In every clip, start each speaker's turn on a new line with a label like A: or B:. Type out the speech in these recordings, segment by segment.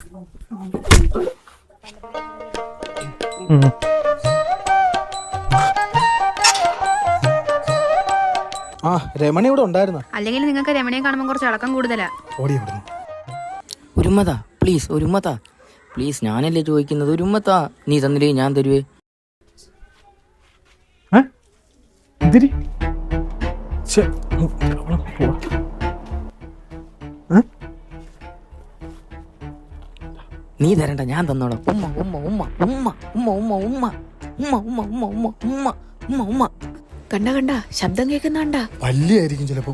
A: ആ രമണി ഇവിടെ ഉണ്ടായിരുന്നു.
B: അല്ലെങ്കിൽ നിങ്ങൾക്ക് രമണിയെ കാണുമ്പോൾ കുറച്ച് ഇളക്കം കൂടുതലാ.
C: ഒരുമതാ പ്ലീസ്, ഒരുമതാ പ്ലീസ്, ഞാനല്ലേ ചോദിക്കുന്നത്. ഒരുമത്താ നീ തന്നില്ലേ ഞാൻ തരുവേ. നീ തരണ്ട, ഞാൻ തന്നോളാം. ഉമ്മ ഉമ്മ ഉമ്മ ഉമ്മ ഉമ്മ ഉമ്മ ഉമ്മ ഉമ്മ ഉമ്മ ഉമ്മ ഉമ്മ ഉമ്മ ഉമ്മ ഉമ്മ.
B: കണ്ട കണ്ട ശബ്ദം കേൾക്കുന്നുണ്ട.
A: പല്ലിയായിരിക്കും ചിലപ്പോ.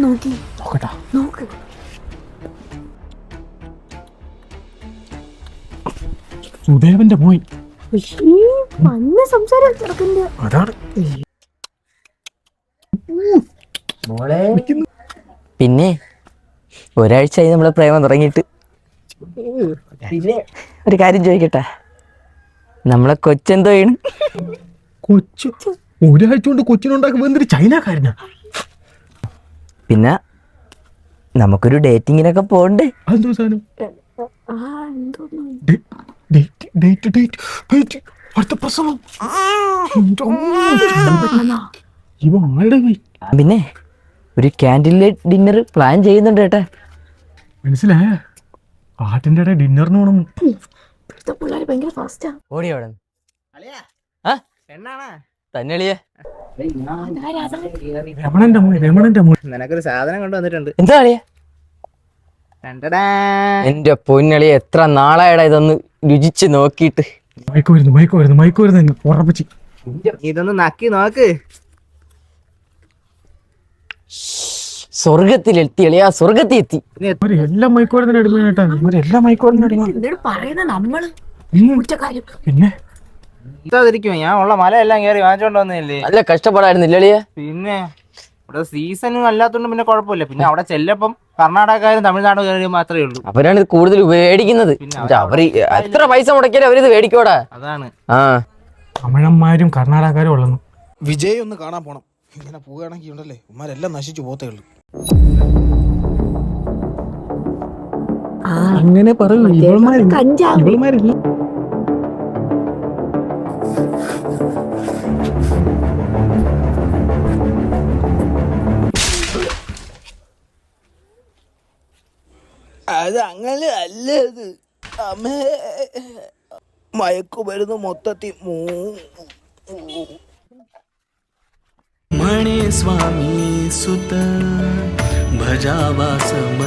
A: നോക്കട്ടാ.
B: നോക്ക്.
A: സുദേവന്റെ മോയ്. അതാണ്.
C: പിന്നെ ഒരാഴ്ചയായി നമ്മളെ പ്രേമം തുടങ്ങിയിട്ട്. ഒരു കാര്യം ചോദിക്കട്ടെ, നമ്മളെ കൊച്ചെന്തോ ചെയ്യണം?
A: കൊച്ചു ഒരാഴ്ച കൊണ്ട് കൊച്ചിനുണ്ടാക്കി വന്നിട്ട് ചൈനക്കാരനാ.
C: പിന്നെ നമുക്കൊരു ഡേറ്റിങ്ങിനൊക്കെ പോണ്ടേ?
A: അതെന്തോ സാധനം? അടുത്ത പ്രസവം. ഇവ ആരുടെ പോയി?
C: പിന്നെ ഒരു ക്യാൻഡിൽ ഡിന്നർ പ്ലാൻ ചെയ്യുന്നുണ്ട് കേട്ടാ.
A: മനസ്സിലായ ആട്ടിന്റെ ഇടയിൽ ഡിന്നറിന് പോണം.
C: ഓടി അവിടെ തന്നെളിയേ.
A: രമണന്റെ മോൻ.
D: നിനക്കൊരു സാധനം കൊണ്ടുവന്നിട്ടുണ്ട്.
C: എന്താ കളിയാ? എന്റെ പൊന്നളിയെ, എത്ര നാളായടാ ഇതൊന്ന് രുചിച്ച് നോക്കിയിട്ട്.
A: മയക്ക് വരുന്നു ഉറപ്പിച്ച്.
D: ഇതൊന്ന് നക്കി നോക്ക്.
C: സ്വർഗത്തിലെത്തി അളിയാ, സ്വർഗത്തിൽ എത്തി.
A: എല്ലാം മയക്കുമരുന്നിന് അടിമയായിട്ടാ. എല്ലാം മയക്കുമരുന്നിന് പിന്നെ
D: ഞാൻ ഉള്ള മല എല്ലാം കയറി വാങ്ങിച്ചോണ്ട് വന്നതല്ലേ.
C: നല്ല കഷ്ടപ്പാടായിരുന്നില്ല അളിയാ.
D: പിന്നെ ഇവിടെ സീസണും അല്ലാത്തോണ്ട് പിന്നെ കുഴപ്പമില്ല. പിന്നെ അവിടെ ചെല്ലപ്പം കർണാടകക്കാരും തമിഴ്നാടുകാരും മാത്രമേ ഉള്ളൂ.
C: അവരാണ് ഇത് കൂടുതൽ മേടിക്കുന്നത്. അവര് എത്ര പൈസ മുടക്കിയാലും അവരിത് മേടിക്കോടാ.
D: അതാണ്.
C: ആ
A: തമിഴന്മാരും കർണാടകക്കാരും ഉള്ളു. വിജയ് ഒന്ന് കാണാൻ പോണം. ഇങ്ങനെ പോവുകയാണെങ്കിൽ ഉണ്ടല്ലേ ഉമ്മാരെല്ലാം നശിച്ചു പോത്തേ ഉള്ളു. അങ്ങനെ പറയൂ. ഇവളുമാരില്ല. അത് അങ്ങനെ അല്ലത് അമ്മേ. മയക്കുമരുന്ന് മൊത്തത്തിൽ
E: म्हणे स्वामी सुत भजावा सम